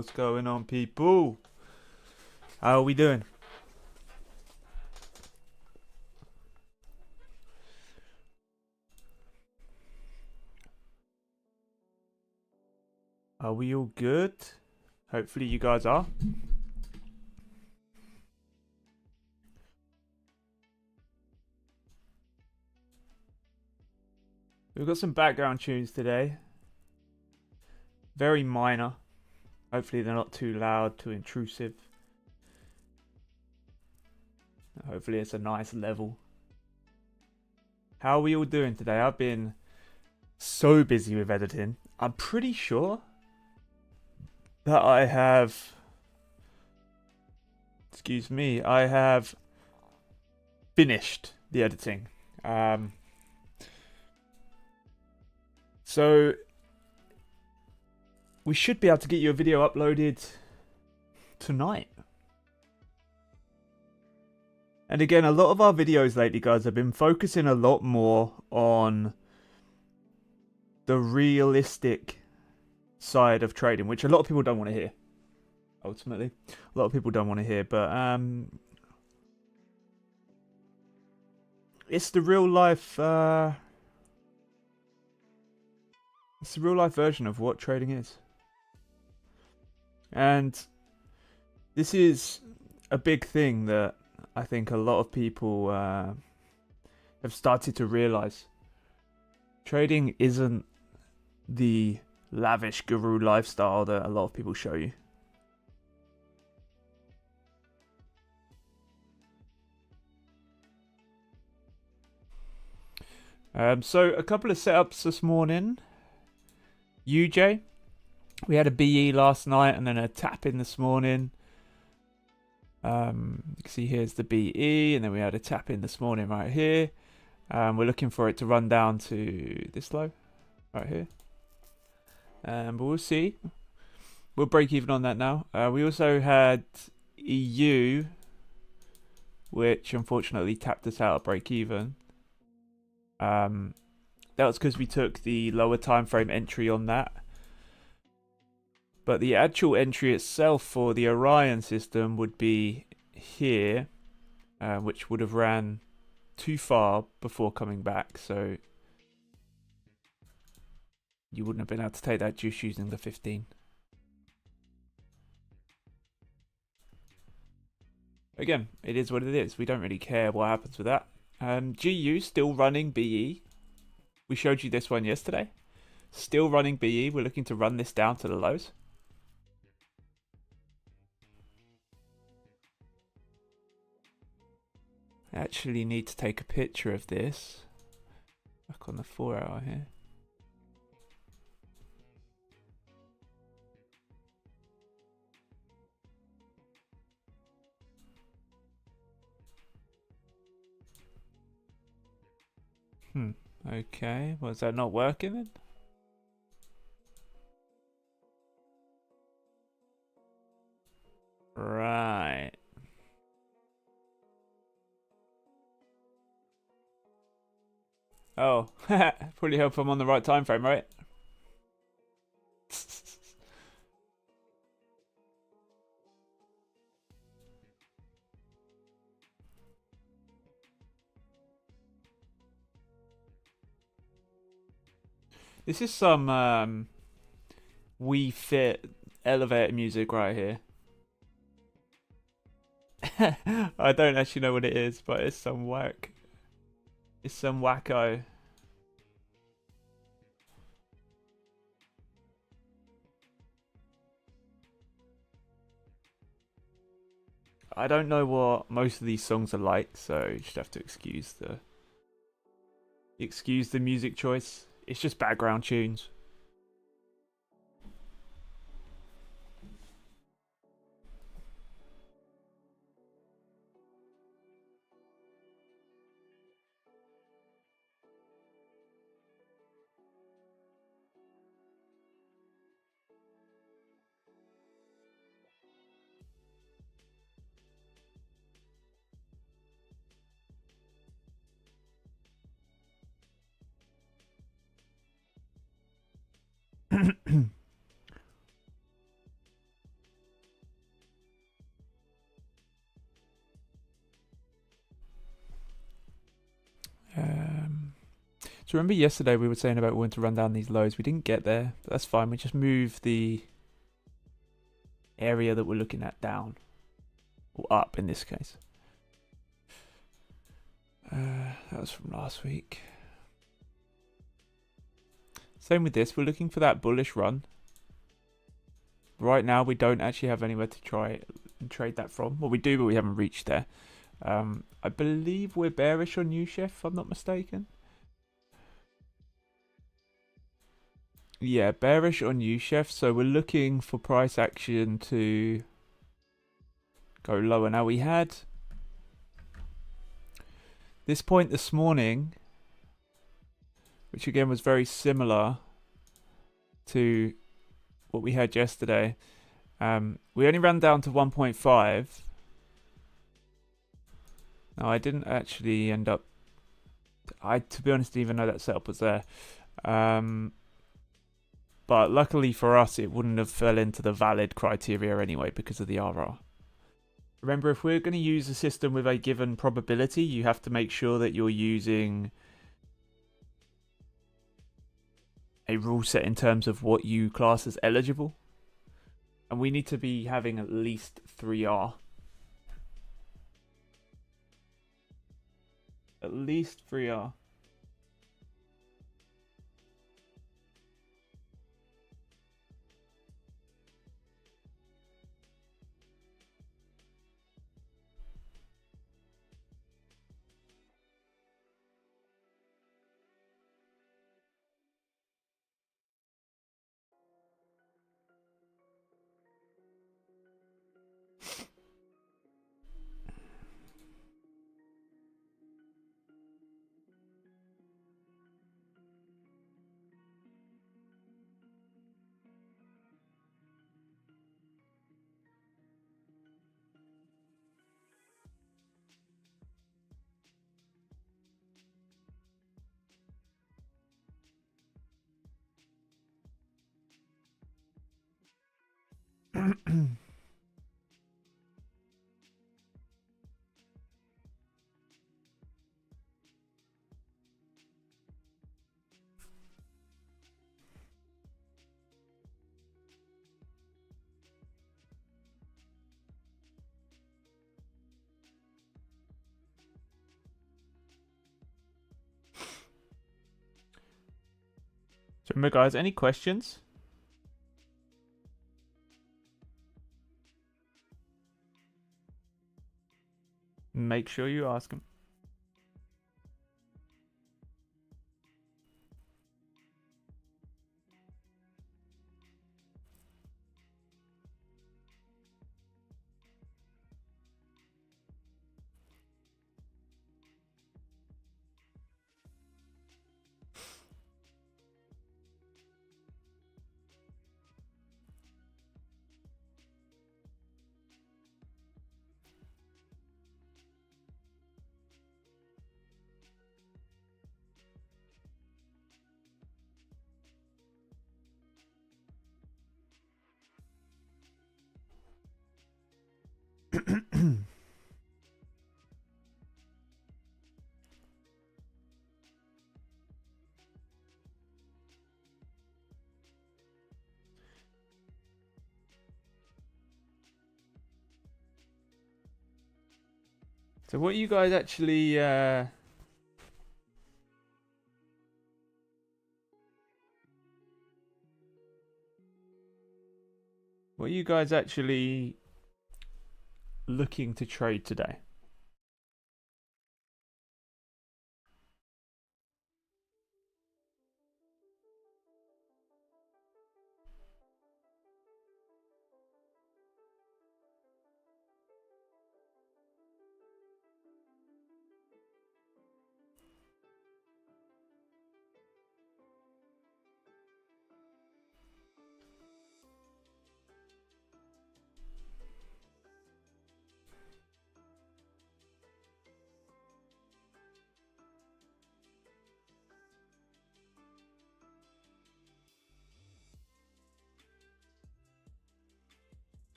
What's going on, people? How are we doing? Are we all good? Hopefully you guys are. We've got some background tunes today. Very minor. Hopefully they're not too loud, too intrusive. Hopefully it's a nice level. How are we all doing today? I've been so busy with editing. I'm pretty sure that I have finished the editing. So we should be able to get you a video uploaded tonight. And again, a lot of our videos lately, guys, have been focusing a lot more on the realistic side of trading, which a lot of people don't want to hear. Ultimately, a lot of people don't want to hear, but it's the real life. It's the real life version of what trading is, and this is a big thing that I think a lot of people have started to realize. Trading isn't the lavish guru lifestyle that a lot of people show you. So a couple of setups this morning. UJ, we had a BE last night and then a tap in this morning. You can see here's the BE, and then we had a tap in this morning right here. We're looking for it to run down to this low right here. But we'll see. We'll break even on that now. We also had EU, which unfortunately tapped us out at break even. That was because we took the lower time frame entry on that. But the actual entry itself for the Orion system would be here, which would have ran too far before coming back. So you wouldn't have been able to take that just using the 15. Again, it is what it is. We don't really care what happens with that. GU still running BE. We showed you this one yesterday. Still running BE. We're looking to run this down to the lows. I actually need to take a picture of this. Back on the 4 hour here. Okay, was that not working then? Right. Oh, probably hope I'm on the right time frame, right? This is some We Fit elevator music right here. I don't actually know what it is, but it's some whack. It's some wacko. I don't know what most of these songs are like, so you just have to excuse the music choice. It's just background tunes. So remember yesterday we were saying about wanting to run down these lows. We didn't get there, but that's fine. We just move the area that we're looking at down. Or up in this case. That was from last week. Same with this. We're looking for that bullish run. Right now we don't actually have anywhere to try and trade that from. Well, we do, but we haven't reached there. I believe we're bearish on U-Chef, if I'm not mistaken. Yeah, bearish on U-Chef. So we're looking for price action to go lower. Now we had this point this morning, which again was very similar to what we had yesterday. We only ran down to 1.5. Now I didn't actually end up. To be honest, didn't even know that setup was there. But luckily for us, it wouldn't have fell into the valid criteria anyway because of the RR. Remember, if we're going to use a system with a given probability, you have to make sure that you're using a rule set in terms of what you class as eligible. And we need to be having at least 3R. At least 3R. So remember, guys, any questions? Make sure you ask them. So what you guys actually looking to trade today?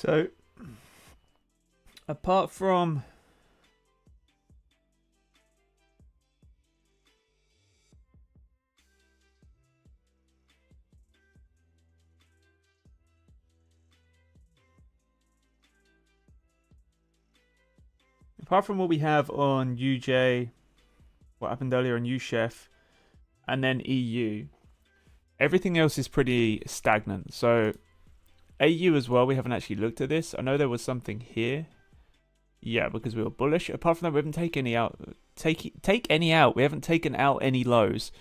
So, apart from what we have on UJ, what happened earlier on UChef, and then EU, everything else is pretty stagnant. So AU as well, we haven't actually looked at this. I know there was something here. Yeah, because we were bullish. Apart from that, we haven't taken any out. Take any out. We haven't taken out any lows.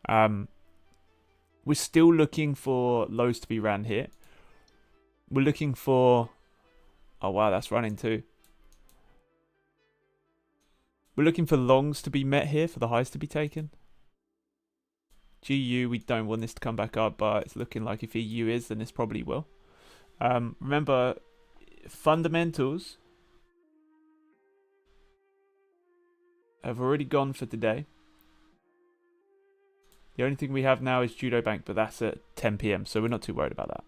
We're still looking for lows to be ran here. We're looking for... Oh, wow, that's running too. We're looking for longs to be met here, for the highs to be taken. GU, we don't want this to come back up, but it's looking like if EU is, then this probably will. Remember, fundamentals have already gone for today. The only thing we have now is Judo Bank, but that's at 10 PM, so we're not too worried about that.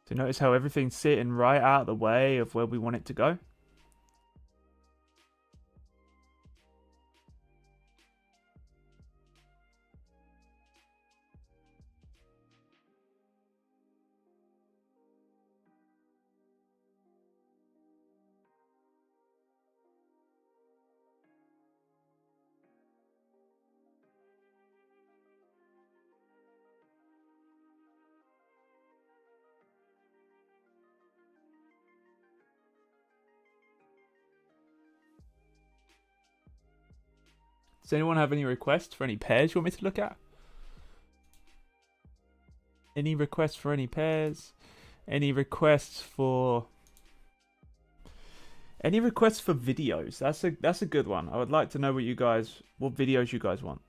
So notice how everything's sitting right out of the way of where we want it to go. Does anyone have any requests for any pairs you want me to look at? Any requests for any pairs? Any requests for... Any requests for videos? That's a good one. I would like to know what videos you guys want.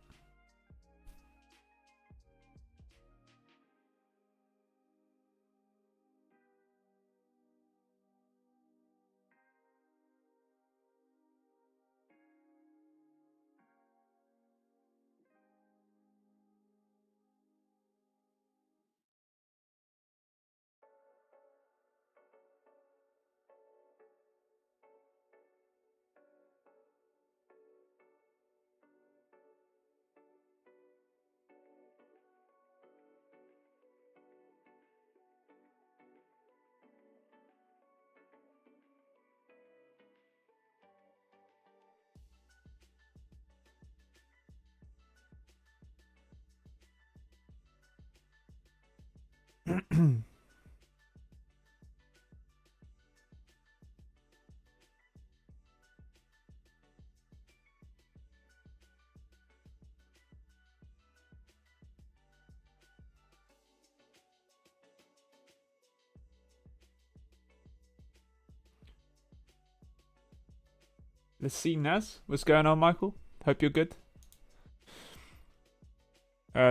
Let's see, Naz. What's going on, Michael? Hope you're good.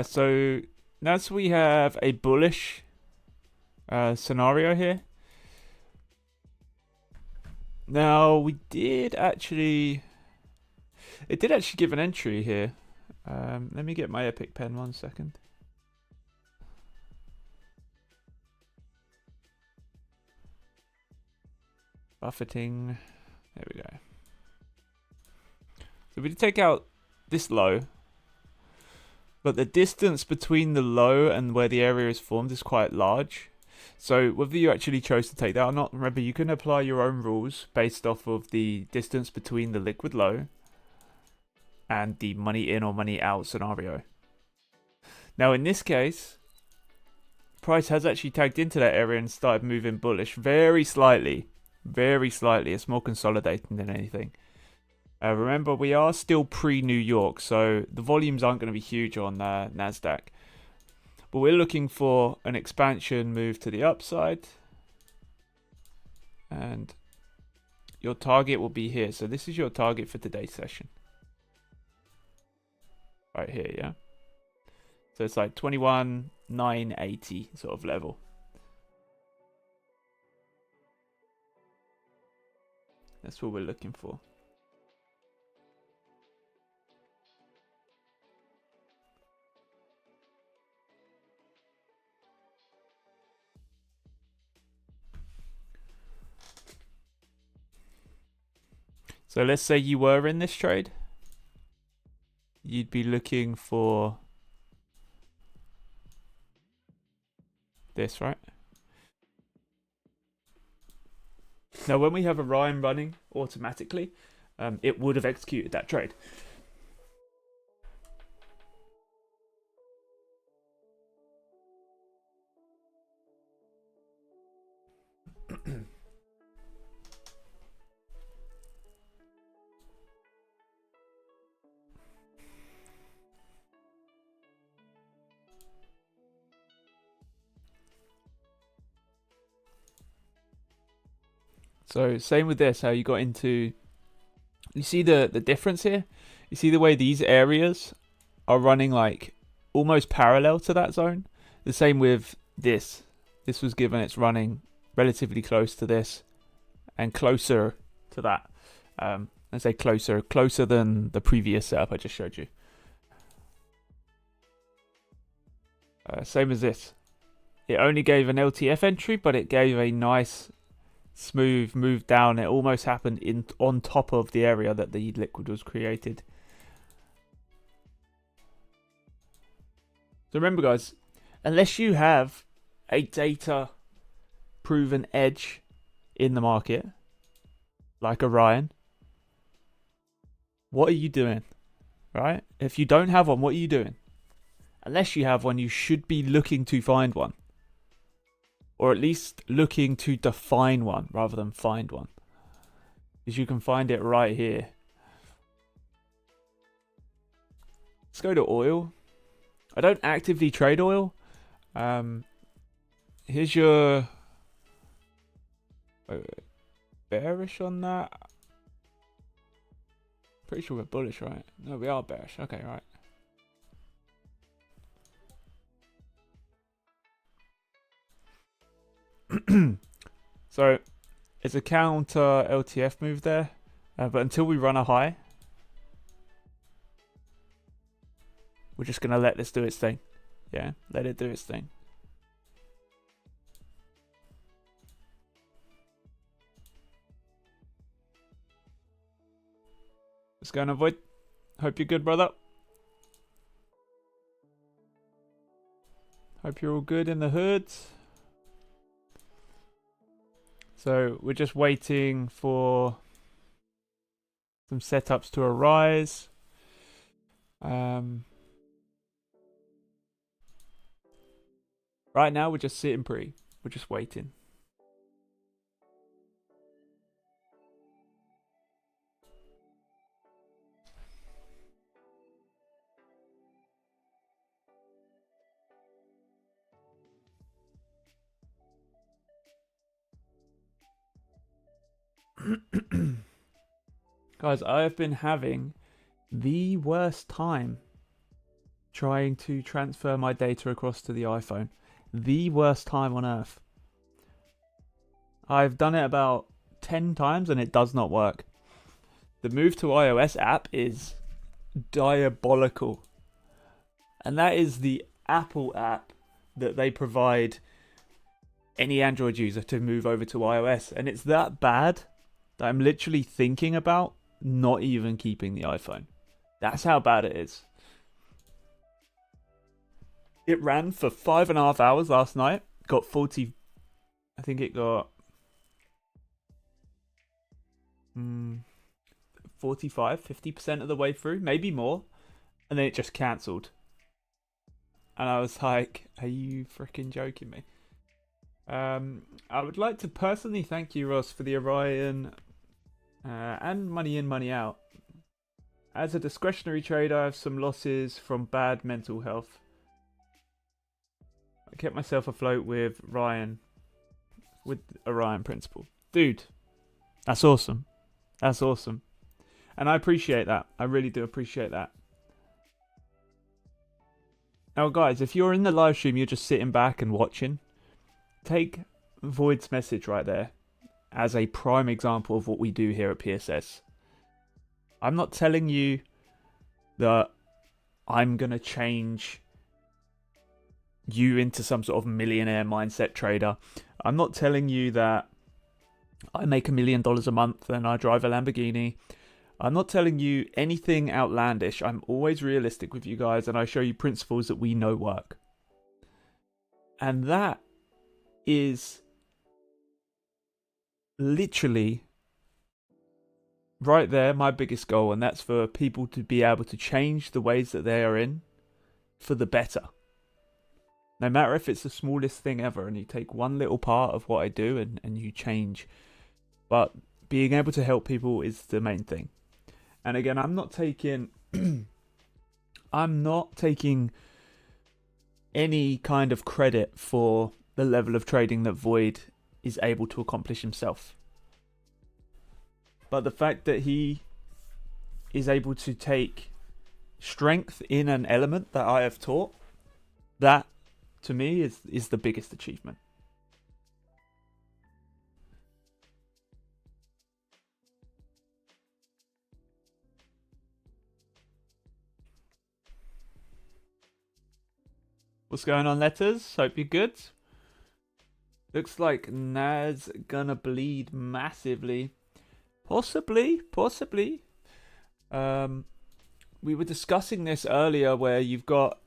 So, Naz, we have a bullish scenario here. Now, it did actually give an entry here. Let me get my Epic pen 1 second. Buffeting. There we go. So we did take out this low, but the distance between the low and where the area is formed is quite large. So whether you actually chose to take that or not, remember you can apply your own rules based off of the distance between the liquid low and the money in or money out scenario. Now in this case, price has actually tagged into that area and started moving bullish very slightly. Very slightly. It's more consolidating than anything. Remember, we are still pre-New York, so the volumes aren't going to be huge on NASDAQ. But we're looking for an expansion move to the upside. And your target will be here. So this is your target for today's session. Right here, yeah? So it's like 21,980 sort of level. That's what we're looking for. So let's say you were in this trade. You'd be looking for this, right? Now, when we have Orion running automatically, it would have executed that trade. So same with this, how you got into, you see the difference here? You see the way these areas are running like almost parallel to that zone? The same with this. This was given it's running relatively close to this and closer to that. I say closer than the previous setup I just showed you. Same as this. It only gave an LTF entry, but it gave a nice smooth move down. It almost happened on top of the area that the liquid was created. So remember, guys, unless you have a data proven edge in the market like Orion, what are you doing? Right? If you don't have one, what are you doing? Unless you have one, you should be looking to find one. Or at least looking to define one rather than find one. Because you can find it right here. Let's go to oil. I don't actively trade oil. Here's your... Wait, bearish on that? Pretty sure we're bullish, right? No, we are bearish. Okay, right. So it's a counter LTF move there, but until we run a high, we're just gonna let this do its thing. Yeah, let it do its thing. What's going on, Void? Hope you're good, brother. Hope you're all good in the hood. So we're just waiting for some setups to arise. Right now we're just sitting pretty. We're just waiting. Guys, I have been having the worst time trying to transfer my data across to the iPhone. The worst time on earth. I've done it about 10 times and it does not work. The move to iOS app is diabolical. And that is the Apple app that they provide any Android user to move over to iOS. And it's that bad that I'm literally thinking about not even keeping the iPhone. That's how bad it is. It ran for 5.5 hours last night, got 40 I think it got 45, 50% of the way through, maybe more, and then it just cancelled. And I was like, are you freaking joking me? I would like to personally thank you, Ross, for the Orion and money in, money out. As a discretionary trader, I have some losses from bad mental health. I kept myself afloat with Orion principle. Dude, that's awesome. That's awesome. And I appreciate that. I really do appreciate that. Now, guys, if you're in the live stream, you're just sitting back and watching, take Void's message right there as a prime example of what we do here at PSS. I'm not telling you that I'm going to change you into some sort of millionaire mindset trader. I'm not telling you that I make $1 million a month and I drive a Lamborghini. I'm not telling you anything outlandish. I'm always realistic with you guys, and I show you principles that we know work. And that is literally right there my biggest goal, and that's for people to be able to change the ways that they are in for the better. No matter if it's the smallest thing ever, and you take one little part of what I do and you change. But being able to help people is the main thing. And again, I'm not taking any kind of credit for the level of trading that Void is able to accomplish himself. But the fact that he is able to take strength in an element that I have taught, that to me is the biggest achievement. What's going on, letters? Hope you're good. Looks like Naz gonna bleed massively. Possibly. We were discussing this earlier where you've got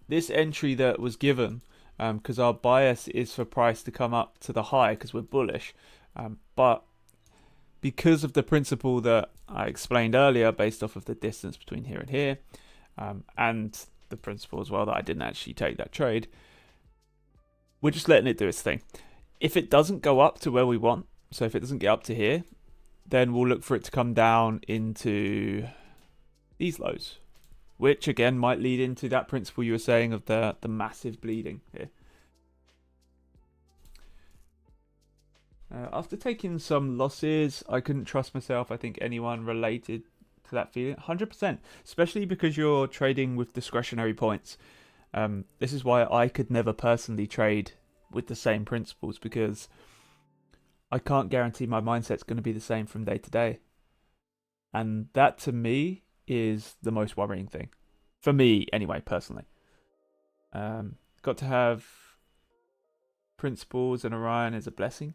this entry that was given because our bias is for price to come up to the high because we're bullish. But because of the principle that I explained earlier based off of the distance between here and here and the principle as well that I didn't actually take that trade, we're just letting it do its thing. If it doesn't go up to where we want, so if it doesn't get up to here, then we'll look for it to come down into these lows, which again might lead into that principle you were saying of the massive bleeding here. After taking some losses, I couldn't trust myself. I think anyone related to that feeling, 100%, especially because you're trading with discretionary points. This is why I could never personally trade with the same principles, because I can't guarantee my mindset's going to be the same from day to day. And that to me is the most worrying thing. For me, anyway, personally. Got to have principles, and Orion is a blessing.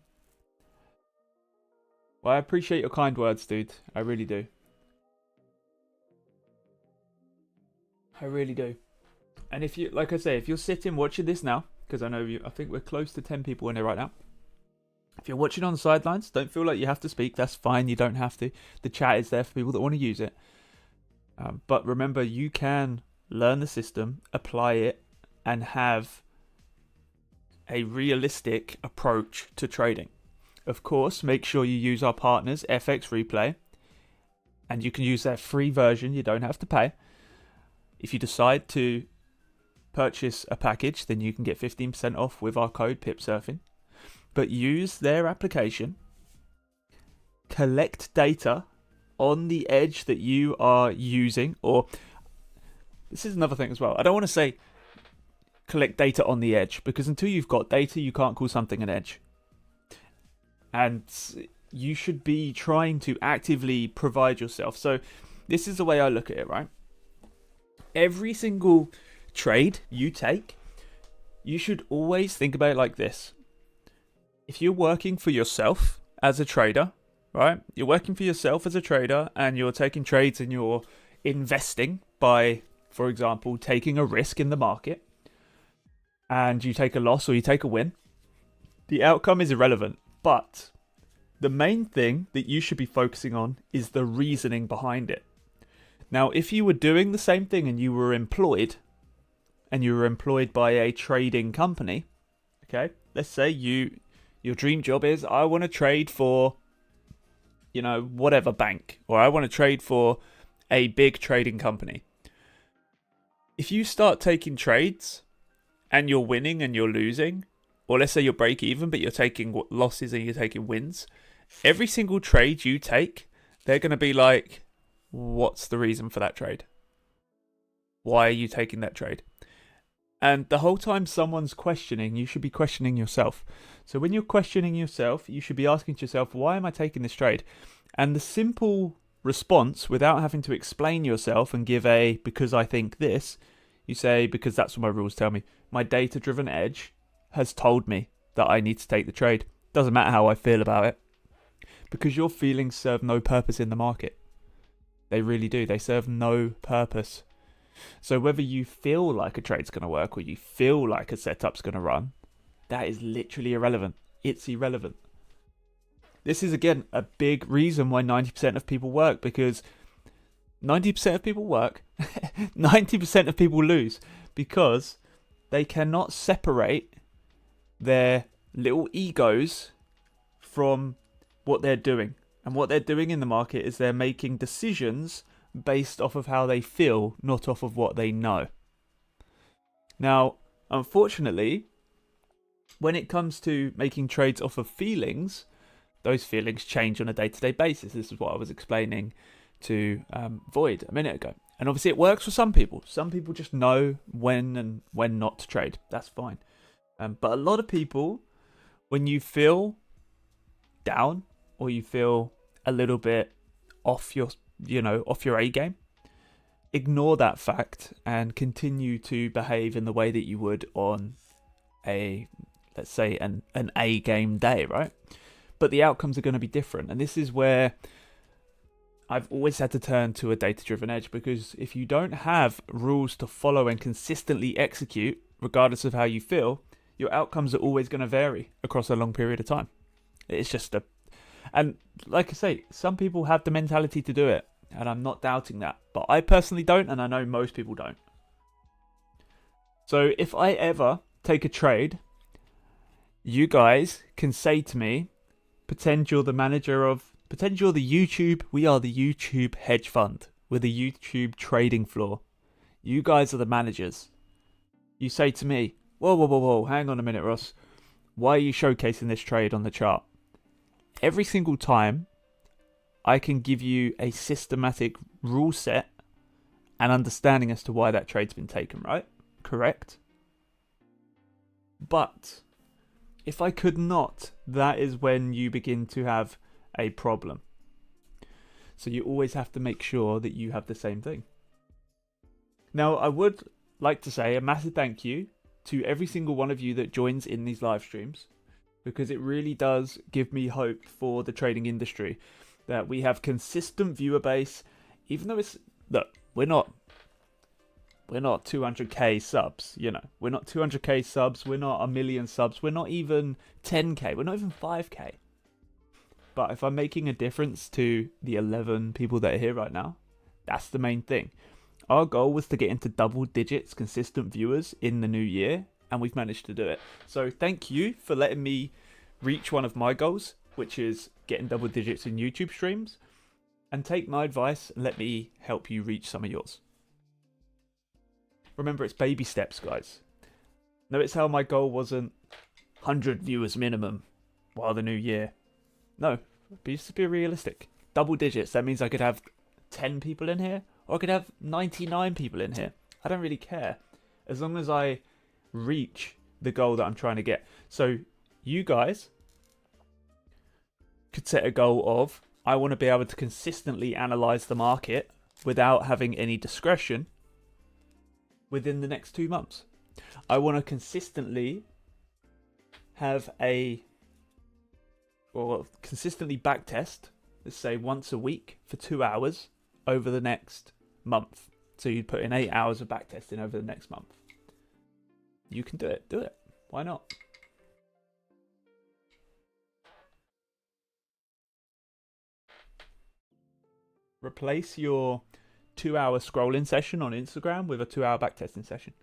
Well, I appreciate your kind words, dude. I really do. I really do. And if you, like I say, if you're sitting watching this now, because I know I think we're close to 10 people in here right now. If you're watching on the sidelines, don't feel like you have to speak. That's fine. You don't have to. The chat is there for people that want to use it. But remember, you can learn the system, apply it, and have a realistic approach to trading. Of course, make sure you use our partners, FX Replay, and you can use their free version. You don't have to pay. If you decide to purchase a package, then you can get 15% off with our code PIPSurfing. But use their application, collect data on the edge that you are using, or this is another thing as well. I don't want to say collect data on the edge, because until you've got data, you can't call something an edge. And you should be trying to actively provide yourself. So this is the way I look at it, right? Every single trade you take, you should always think about it like this. If you're working for yourself as a trader, right? You're working for yourself as a trader and you're taking trades and you're investing by, for example, taking a risk in the market, and you take a loss or you take a win. The outcome is irrelevant, but the main thing that you should be focusing on is the reasoning behind it. Now, if you were doing the same thing and you were employed by a trading company, okay, let's say your dream job is, I want to trade for, whatever bank, or I want to trade for a big trading company. If you start taking trades and you're winning and you're losing, or let's say you're break even, but you're taking losses and you're taking wins, every single trade you take, they're going to be like, what's the reason for that trade? Why are you taking that trade? And the whole time someone's questioning, you should be questioning yourself. So when you're questioning yourself, you should be asking yourself, why am I taking this trade? And the simple response, without having to explain yourself and give because I think this, you say, because that's what my rules tell me. My data-driven edge has told me that I need to take the trade. Doesn't matter how I feel about it. Because your feelings serve no purpose in the market. They really do. They serve no purpose. So whether you feel like a trade's going to work or you feel like a setup's going to run, that is literally irrelevant. It's irrelevant. This is, again, a big reason why 90% of people work, because 90% of people work, 90% of people lose, because they cannot separate their little egos from what they're doing. And what they're doing in the market is they're making decisions based off of how they feel, not off of what they know. Now, unfortunately, when it comes to making trades off of feelings, those feelings change on a day-to-day basis. This is what I was explaining to Void a minute ago. And obviously it works for some people. Some people just know when and when not to trade. That's fine. But a lot of people, when you feel down or you feel a little bit off your A game, ignore that fact and continue to behave in the way that you would on let's say an A game day, right? But the outcomes are going to be different. And this is where I've always had to turn to a data-driven edge, because if you don't have rules to follow and consistently execute, regardless of how you feel, your outcomes are always going to vary across a long period of time. It's just and like I say, some people have the mentality to do it, and I'm not doubting that. But I personally don't, and I know most people don't. So if I ever take a trade, you guys can say to me, pretend you're the YouTube, we are the YouTube hedge fund. We're the YouTube trading floor. You guys are the managers. You say to me, whoa, hang on a minute, Ross. Why are you showcasing this trade on the chart? Every single time, I can give you a systematic rule set and understanding as to why that trade's been taken, right? Correct? But if I could not, that is when you begin to have a problem. So you always have to make sure that you have the same thing. Now, I would like to say a massive thank you to every single one of you that joins in these live streams, because it really does give me hope for the trading industry, that we have consistent viewer base, even though we're not 200k subs, we're not 200k subs, we're not 1 million subs, we're not even 10k, we're not even 5k. But if I'm making a difference to the 11 people that are here right now, that's the main thing. Our goal was to get into double digits consistent viewers in the new year, and we've managed to do it. So thank you for letting me reach one of my goals, which is getting double digits in YouTube streams, and take my advice and let me help you reach some of yours. Remember, it's baby steps, guys. Notice how my goal wasn't 100 viewers minimum while the new year. No, but just to be realistic. Double digits, that means I could have 10 people in here, or I could have 99 people in here. I don't really care, as long as I reach the goal that I'm trying to get. So you guys could set a goal of, I want to be able to consistently analyze the market without having any discretion within the next 2 months. I want to consistently have consistently backtest, let's say once a week for 2 hours over the next month. So you'd put in 8 hours of backtesting over the next month. You can do it. Why not? Replace your 2-hour scrolling session on Instagram with a 2-hour backtesting session.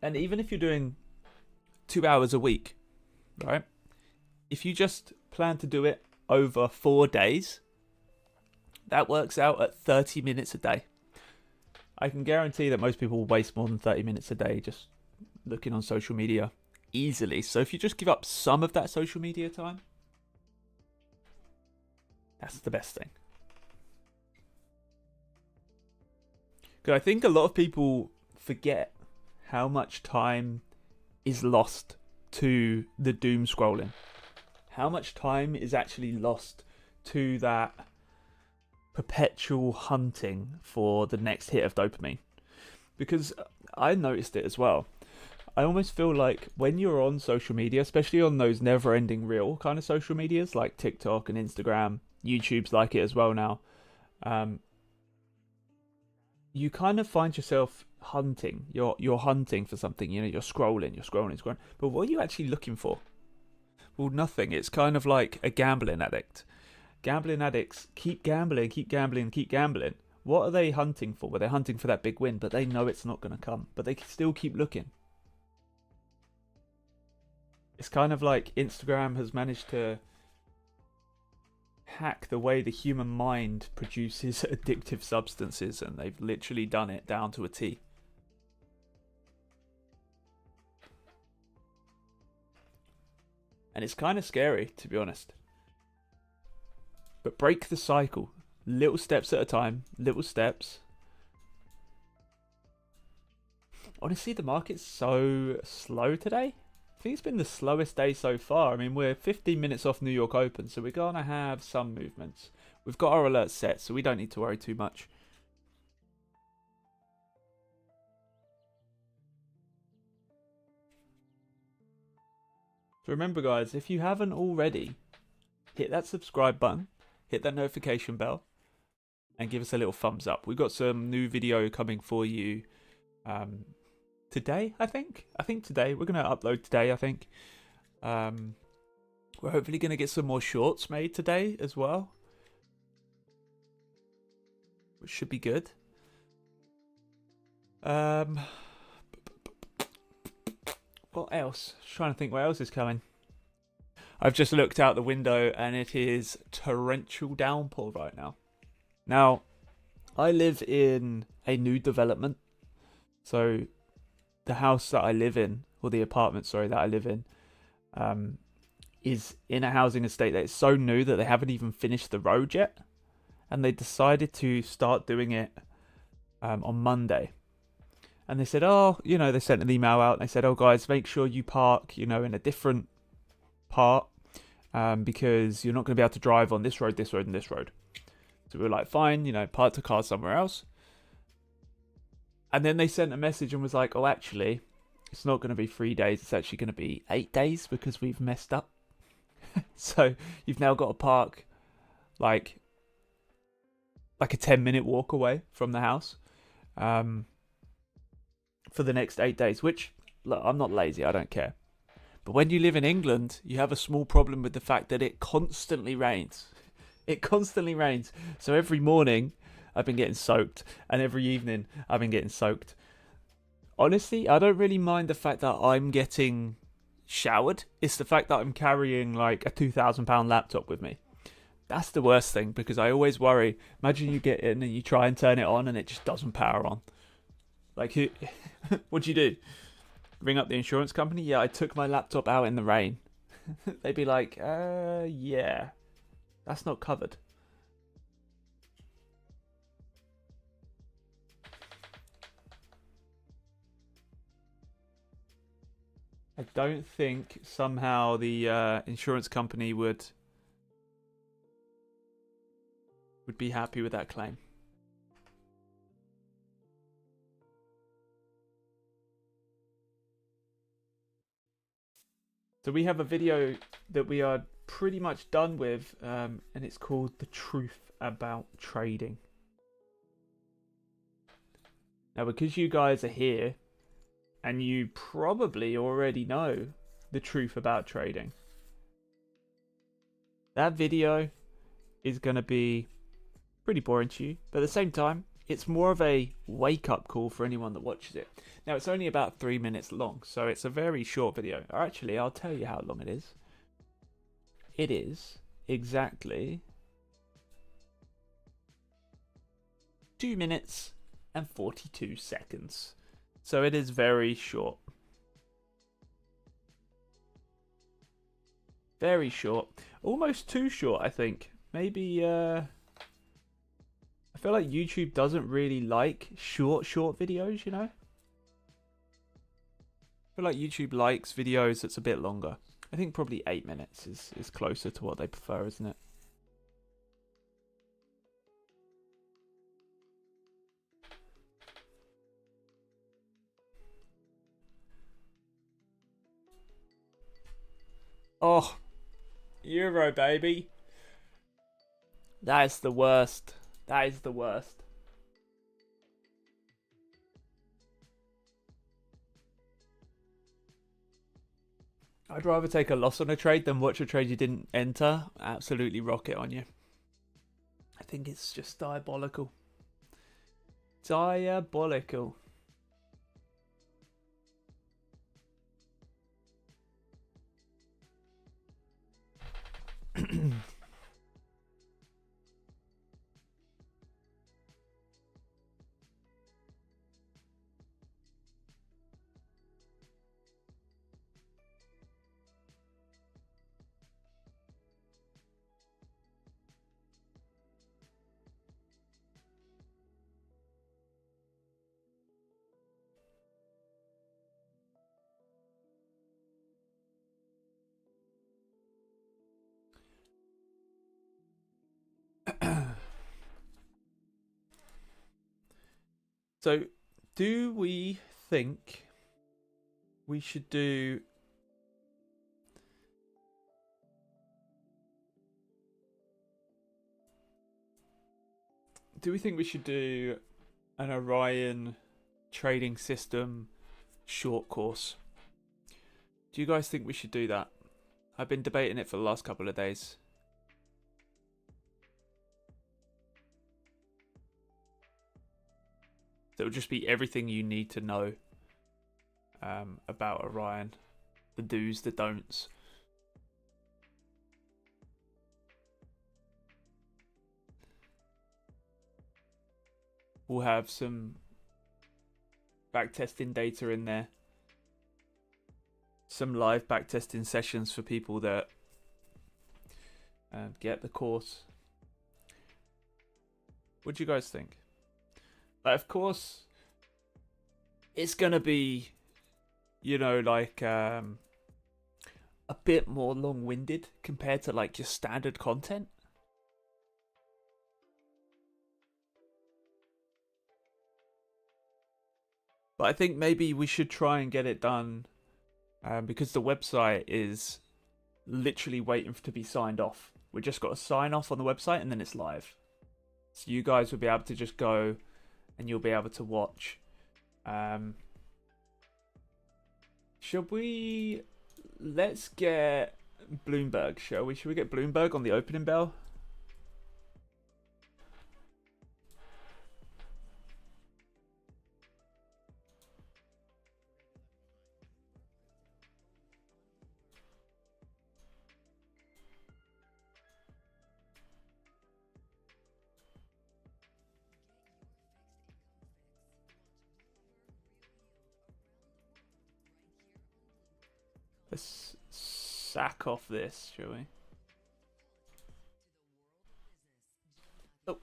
And even if you're doing 2 hours a week, right? If you just plan to do it over 4 days, that works out at 30 minutes a day. I can guarantee that most people will waste more than 30 minutes a day just looking on social media easily. So if you just give up some of that social media time, that's the best thing. Because I think a lot of people forget how much time is lost to the doom scrolling. How much time is actually lost to that perpetual hunting for the next hit of dopamine. Because I noticed it as well. I almost feel like when you're on social media, especially on those never-ending reel kind of social medias like TikTok and Instagram, YouTube's like it as well now, you kind of find yourself hunting. You're hunting for something. You know, you're scrolling. But what are you actually looking for? Well, nothing. It's kind of like a gambling addict. Gambling addicts keep gambling. What are they hunting for? Well, they're hunting for that big win, but they know it's not going to come. But they still keep looking. It's kind of like Instagram has managed to hack the way the human mind produces addictive substances, and they've literally done it down to a T. And it's kind of scary, to be honest. But break the cycle. Little steps at a time. Little steps. Honestly, the market's so slow today. I think it's been the slowest day so far. I mean, we're 15 minutes off New York Open, so we're going to have some movements. We've got our alerts set, so we don't need to worry too much. So remember, guys, if you haven't already, hit that subscribe button, hit that notification bell, and give us a little thumbs up. We've got some new video coming for you today, I think. Today. We're going to upload today, I think. We're hopefully going to get some more shorts made today as well, which should be good. What else? Just trying to think what else is coming. I've just looked out the window and it is torrential downpour right now. Now, I live in a new development. So the house that I live in, or the apartment, sorry, that I live in, is in a housing estate that is so new that they haven't even finished the road yet. And they decided to start doing it on Monday. And they said, they sent an email out and they said, guys, make sure you park, in a different part because you're not going to be able to drive on this road, and this road. So we were like, fine, park the car somewhere else. And then they sent a message and was like, actually, it's not going to be 3 days. It's actually going to be 8 days because we've messed up. So you've now got to park like a 10-minute walk away from the house for the next 8 days, which, look, I'm not lazy. I don't care. But when you live in England, you have a small problem with the fact that it constantly rains. It constantly rains. So every morning I've been getting soaked, and every evening I've been getting soaked. Honestly, I don't really mind the fact that I'm getting showered. It's the fact that I'm carrying like a £2,000 laptop with me. That's the worst thing, because I always worry. Imagine you get in and you try and turn it on and it just doesn't power on. Like, what'd you do? Ring up the insurance company? Yeah, I took my laptop out in the rain. They'd be like, yeah, that's not covered. I don't think somehow the insurance company would be happy with that claim. So we have a video that we are pretty much done with, and it's called The Truth About Trading. Now, because you guys are here, and you probably already know the truth about trading, that video is going to be pretty boring to you, but at the same time, it's more of a wake-up call for anyone that watches it. Now, it's only about 3 minutes long, so it's a very short video. Or actually, I'll tell you how long it is. It is exactly 2 minutes and 42 seconds. So it is very short. Very short. Almost too short, I think. Maybe, I feel like YouTube doesn't really like short videos, you know? I feel like YouTube likes videos that's a bit longer. I think probably 8 minutes is closer to what they prefer, isn't it? Oh, Euro, baby. That is the worst. That is the worst. I'd rather take a loss on a trade than watch a trade you didn't enter absolutely rocket on you. I think it's just diabolical. Diabolical. So, do we think we should do... Do we think we should do an Orion trading system short course? Do you guys think we should do that? I've been debating it for the last couple of days. So it'll just be everything you need to know about Orion. The do's, the don'ts. We'll have some backtesting data in there. Some live backtesting sessions for people that get the course. What do you guys think? Like, of course, it's gonna be, you know, like a bit more long-winded compared to like just standard content. But I think maybe we should try and get it done because the website is literally waiting to be signed off. We just got to sign off on the website and then it's live. So you guys will be able to just go and you'll be able to watch. Should we... Let's get Bloomberg, shall we? Should we get Bloomberg on the opening bell? Let's sack off this, shall we? Oh.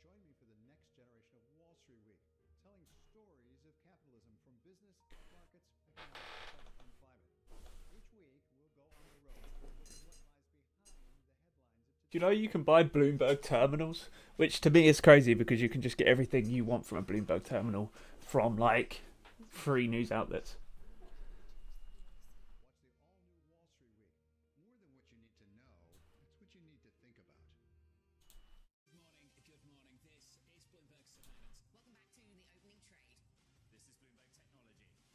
Join me for the next generation of Wall Street Week, telling stories of capitalism from business, markets, economics, and climate. Each week, we'll go on the road and look at what lies behind the headlines. Do you know you can buy Bloomberg terminals? Which to me is crazy because you can just get everything you want from a Bloomberg terminal from like free news outlets.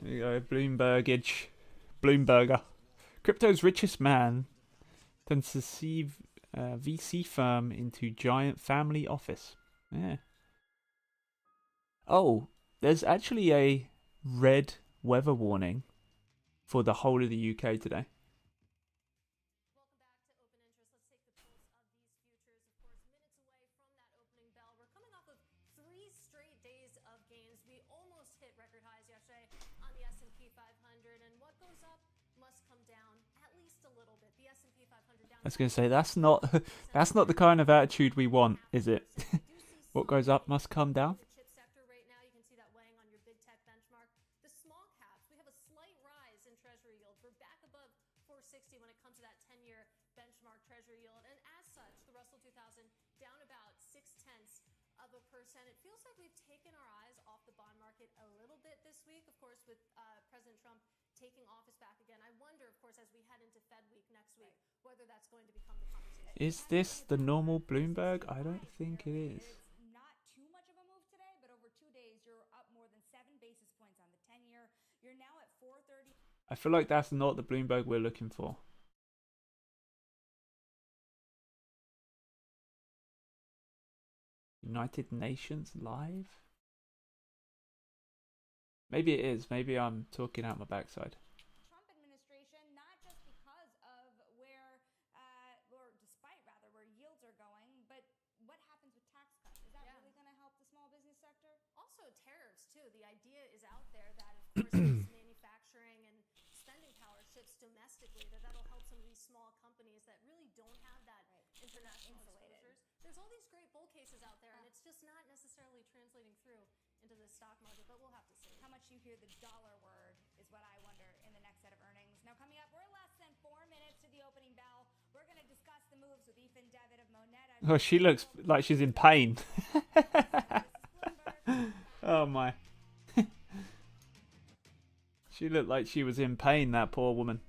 There you go, Bloombergage. Bloomberger. Crypto's richest man tends to see VC firm into giant family office. Yeah. Oh, there's actually a red weather warning for the whole of the UK today. I was going to say that's not that's not the kind of attitude we want, is it? What goes up must come down. Is this the normal Bloomberg? I don't think it is. Not too much of a move today, but over 2 days, you're up more than 7 basis points on the 10-year. You're now at 430. I feel like that's not the Bloomberg we're looking for. United Nations live? Maybe it is. Maybe I'm talking out my backside. Trump administration, not just because of where, or despite rather, where yields are going, but what happens with tax cuts? Is that really going to help the small business sector? Also tariffs too. The idea is out there that of course as manufacturing and spending power shifts domestically, that'll help some of these small companies that really don't have that international exposures. There's all these great bull cases out there, and it's just not necessarily translating through into the stock market, but we'll have to see. How much you hear the dollar word is what I wonder in the next set of earnings. Now coming up, we're less than 4 minutes to the opening bell. We're going to discuss the moves with Ethan Devitt of Moneta. Oh, she looks like she's in pain. Oh my. She looked like she was in pain, that poor woman.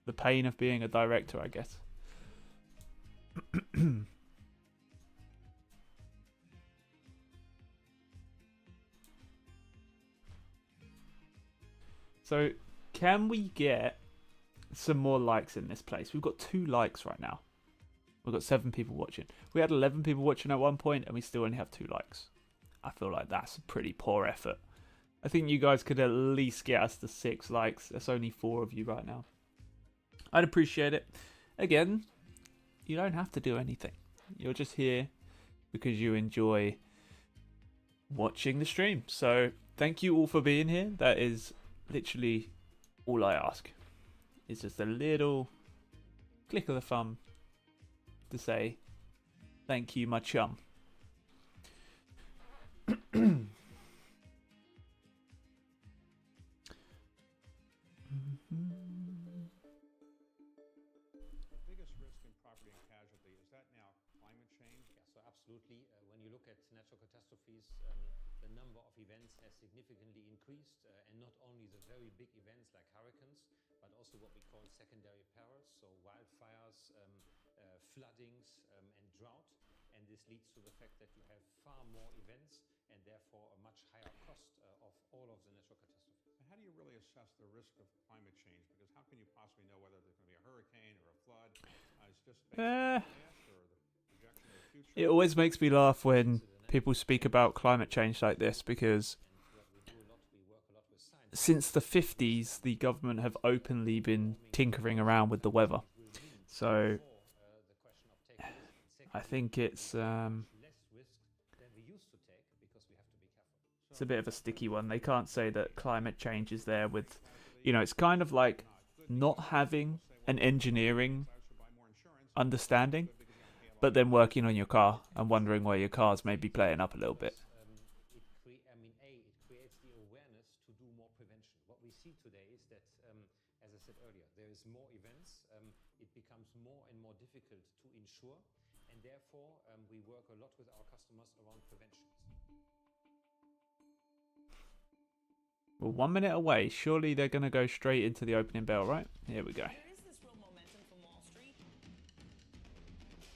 The pain of being a director, I guess. So, can we get some more likes in this place? We've got 2 likes right now. We've got 7 people watching. We had 11 people watching at one point, and we still only have 2 likes. I feel like that's a pretty poor effort. I think you guys could at least get us to 6 likes. There's only 4 of you right now. I'd appreciate it. Again, you don't have to do anything. You're just here because you enjoy watching the stream. So thank you all for being here. That is literally all I ask. It's just a little click of the thumb to say thank you, my chum. Biggest risk in property and casualty, is that now climate change? Yeah, so absolutely. When you look at natural catastrophes, the number of events has significantly increased, and not only the very big events like hurricanes, but also what we call secondary perils, so wildfires, floodings, and drought. And this leads to the fact that you have far more events and therefore a much higher cost of all of the natural catastrophes. And how do you really assess the risk of climate change? Because how can you possibly know whether there's going to be a hurricane or a flood? It's just based on the past or the projection of the future. It always makes me laugh when people speak about climate change like this, because since the 50s, the government have openly been tinkering around with the weather. So I think it's a bit of a sticky one. They can't say that climate change is there with, it's kind of like not having an engineering understanding, but then working on your car and wondering why your car's maybe playing up a little bit. It creates the awareness to do more prevention. What we see today is that, as I said earlier, there is more events. It becomes more and more difficult to insure, and therefore we work a lot with our customers around prevention. Well, 1 minute away. Surely they're going to go straight into the opening bell, right? Here we go. There is this real momentum from Wall Street.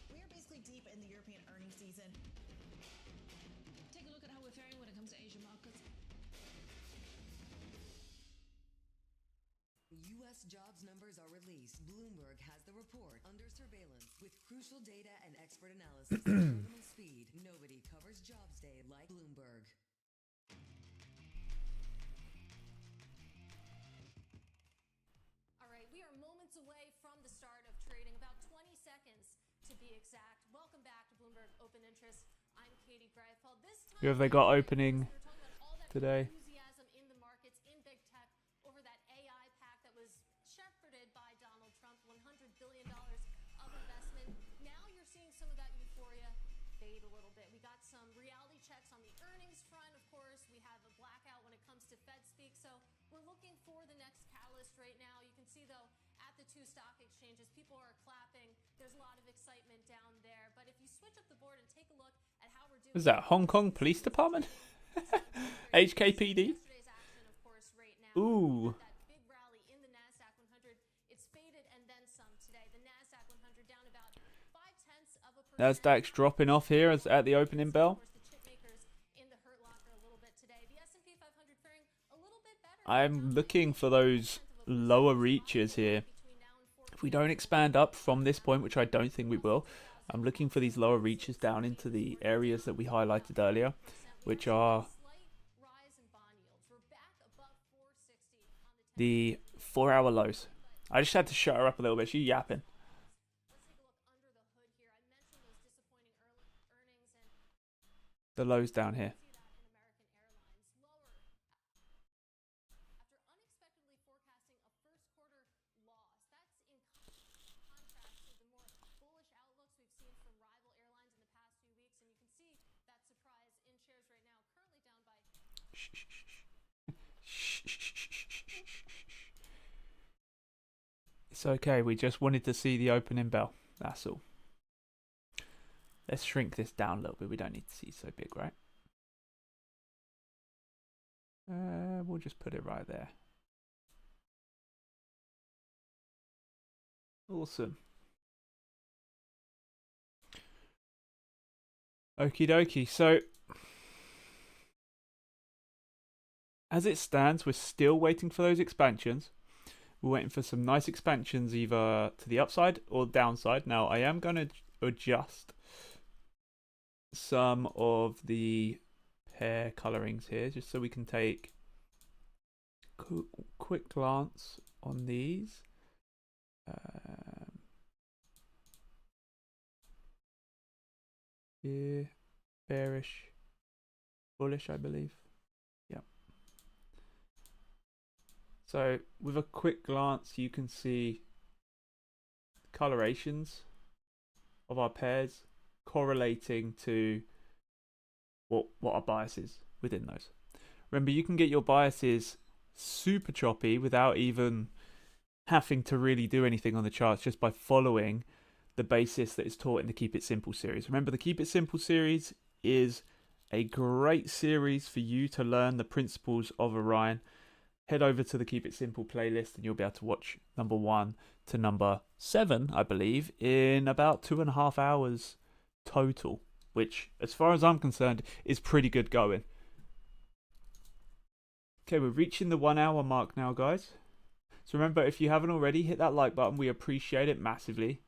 We are basically deep in the European earnings season. take a look at how we're faring when it comes to Asian markets. U.S. jobs numbers are released. Bloomberg has the report under surveillance with crucial data and expert analysis at terminal speed. Nobody covers jobs day like Bloomberg. All right, we are moments away from the start of trading, about 20 seconds to be exact. Welcome back to Bloomberg Open Interest. I'm Katie Greifeld. This time, Who have they got opening we were talking about all that today? enthusiasm in the markets, in big tech, over that AI pact that was shepherded by Donald Trump, $100 billion of investment. Now you're seeing some of that euphoria fade a little bit. We got some reality checks on the earnings front, of course. We have a blackout when it comes to Fed speak. So we're looking for the next catalyst right now. You can see, though, at the two stock exchanges, people are clapping. There's a lot of excitement down there. But if you switch up the board and take a look at how we're doing... Was that Hong Kong Police Department? HKPD? Yesterday's action, of course, right now. Ooh. That big rally in the NASDAQ 100, it's faded and then some today. The NASDAQ 100 down about 0.5%. NASDAQ's dropping off here as at the opening bell. I'm looking for those lower reaches here. If we don't expand up from this point, which I don't think we will, I'm looking for these lower reaches down into the areas that we highlighted earlier, which are the 4-hour lows. I just had to shut her up a little bit. She's yapping. The lows down here. It's okay, we just wanted to see the opening bell. That's all. Let's shrink this down a little bit. We don't need to see so big, right? We'll just put it right there. Awesome. Okie dokie. So, as it stands, we're still waiting for those expansions. We're waiting for some nice expansions either to the upside or downside. Now, I am going to adjust some of the pair colorings here just so we can take a quick glance on these. Here, bearish, bullish, I believe. Yep. So with a quick glance, you can see colorations of our pairs correlating to what our bias is within those. Remember, you can get your biases super choppy without even having to really do anything on the charts, just by following the basis that is taught in the Keep It Simple series. Remember, the Keep It Simple series is a great series for you to learn the principles of Orion. Head over to the Keep It Simple playlist and you'll be able to watch number 1 to number 7, I believe, in about 2.5 hours total, which, as far as I'm concerned, is pretty good going. Okay, we're reaching the 1 hour mark now, guys. So remember, if you haven't already, hit that like button. We appreciate it massively.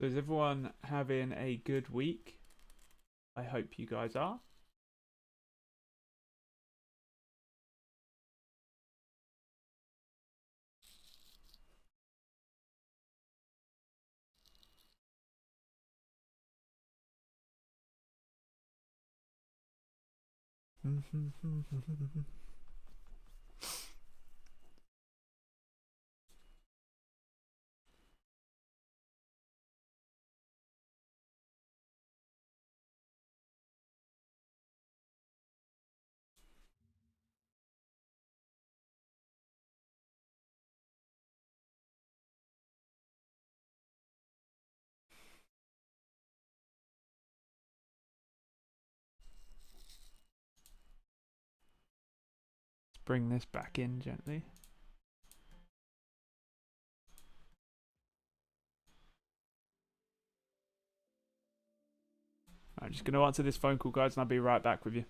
So is everyone having a good week? I hope you guys are. Bring this back in gently. I'm just going to answer this phone call, guys, and I'll be right back with you.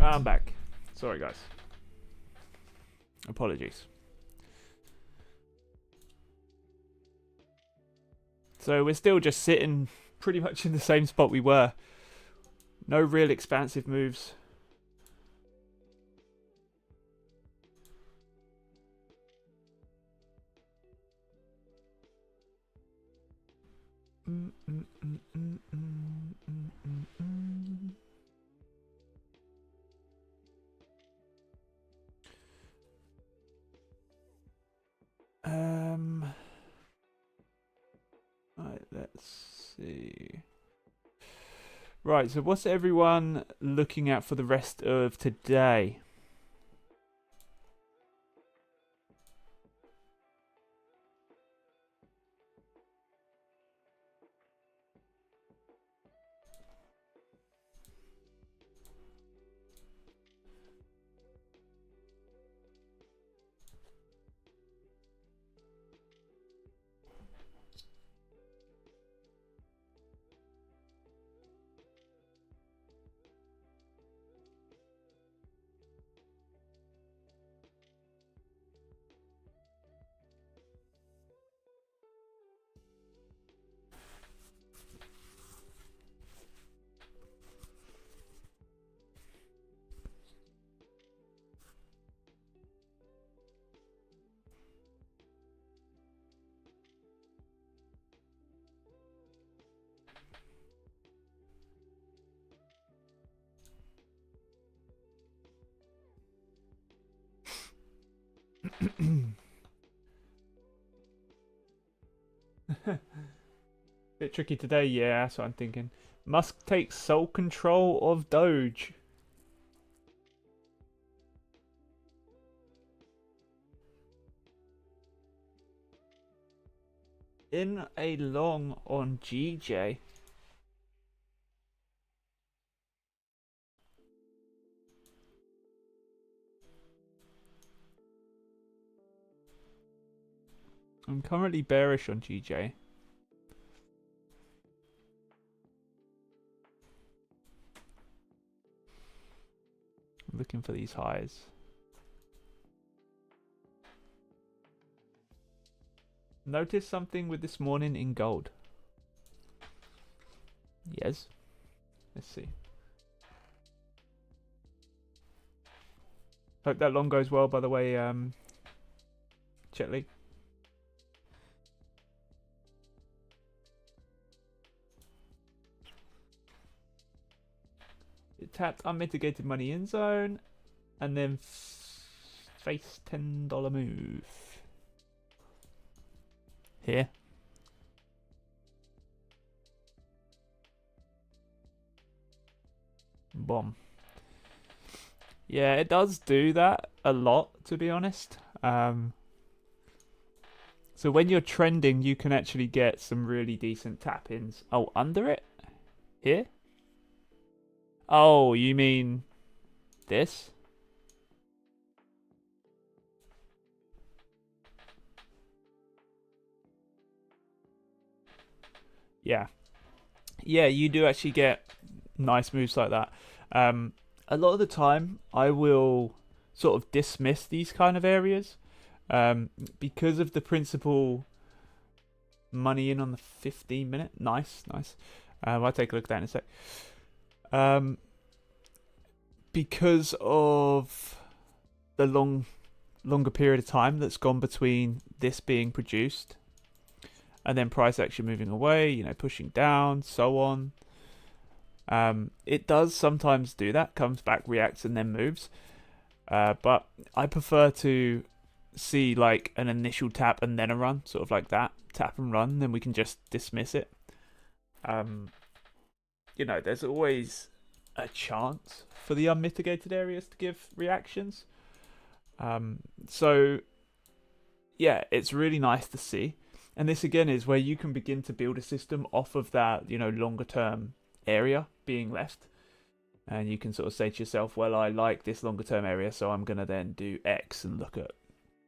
I'm back. Sorry, guys. Apologies. So we're still just sitting pretty much in the same spot we were. No real expansive moves. Right, let's see. Right, so what's everyone looking at for the rest of today? Bit tricky today, yeah, that's what I'm thinking. Musk takes sole control of Doge. In a long on GJ. I'm currently bearish on GJ. I'm looking for these highs. Notice something with this morning in gold. Yes. Let's see. Hope that long goes well, by the way, Chetley. It tapped unmitigated money in zone, and then face $10 move. Here. Bomb. Yeah, it does do that a lot, to be honest. So when you're trending, you can actually get some really decent tap-ins. Oh, under it? Here? Oh, you mean this? Yeah. Yeah, you do actually get nice moves like that. A lot of the time, I will sort of dismiss these kind of areas because of the principal money in on the 15 minute. Nice, nice. I'll take a look at that in a sec. Because of the longer period of time that's gone between this being produced and then price action moving away, you know, pushing down, so on. It does sometimes do that, comes back, reacts, and then moves. But I prefer to see like an initial tap and then a run, sort of like that. Tap and run, then we can just dismiss it. You know, there's always a chance for the unmitigated areas to give reactions. So, yeah, it's really nice to see. And this again is where you can begin to build a system off of that, you know, longer term area being left. And you can sort of say to yourself, well, I like this longer term area, so I'm going to then do X and look at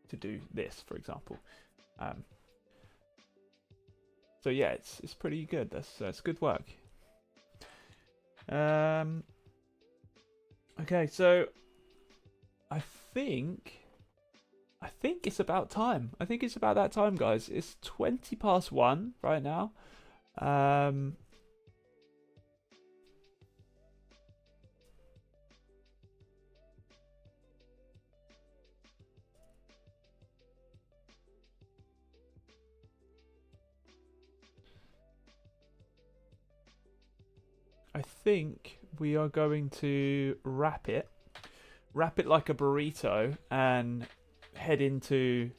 to do this, for example. So yeah, it's pretty good. That's good work. Okay, so I think it's about time. I think it's about that time, guys. It's 1:20 right now. I think we are going to wrap it like a burrito, and head into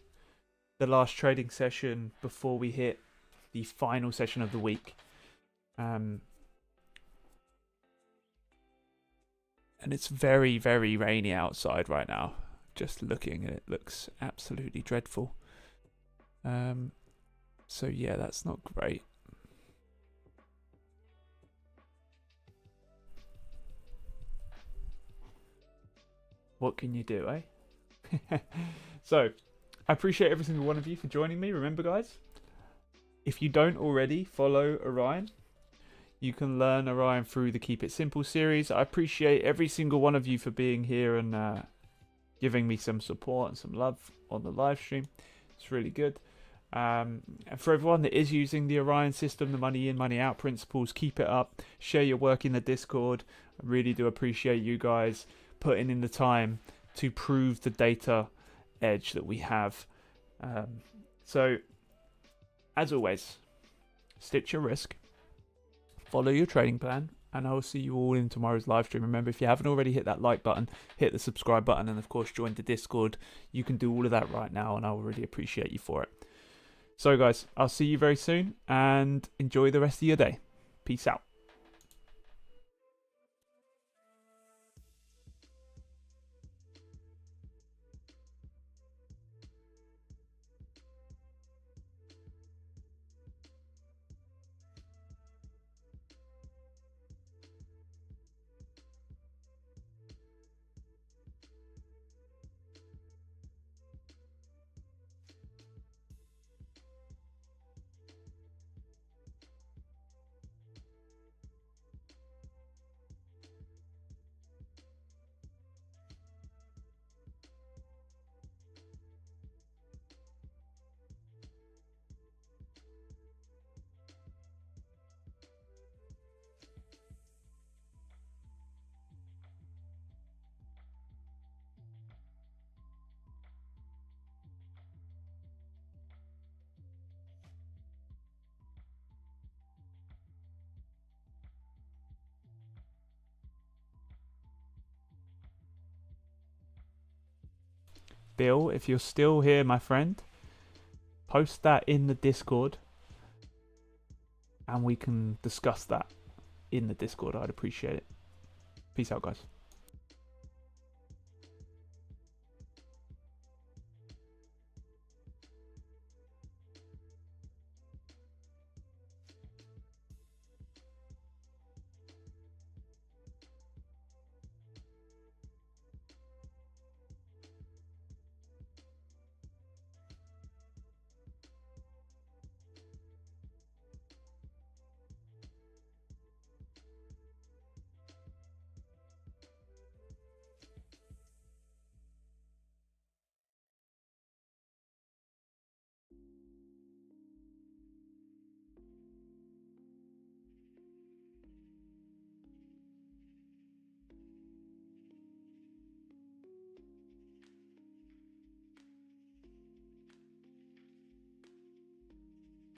the last trading session before we hit the final session of the week. And it's very, very rainy outside right now. Just looking at it looks absolutely dreadful. So yeah, that's not great. What can you do, eh? So, I appreciate every single one of you for joining me. Remember, guys, if you don't already follow Orion, you can learn Orion through the Keep It Simple series. I appreciate every single one of you for being here and giving me some support and some love on the live stream. It's really good. And for everyone that is using the Orion system, the money in, money out principles, keep it up. Share your work in the Discord. I really do appreciate you guys putting in the time to prove the data edge that we have. So, as always, stitch your risk, follow your trading plan, and I will see you all in tomorrow's live stream. Remember, if you haven't already, hit that like button, hit the subscribe button, and of course join the Discord. You can do all of that right now, and I will really appreciate you for it. So guys, I'll see you very soon, and enjoy the rest of your day. Peace out. Bill, if you're still here, my friend, post that in the Discord and we can discuss that in the Discord. I'd appreciate it. Peace out, guys.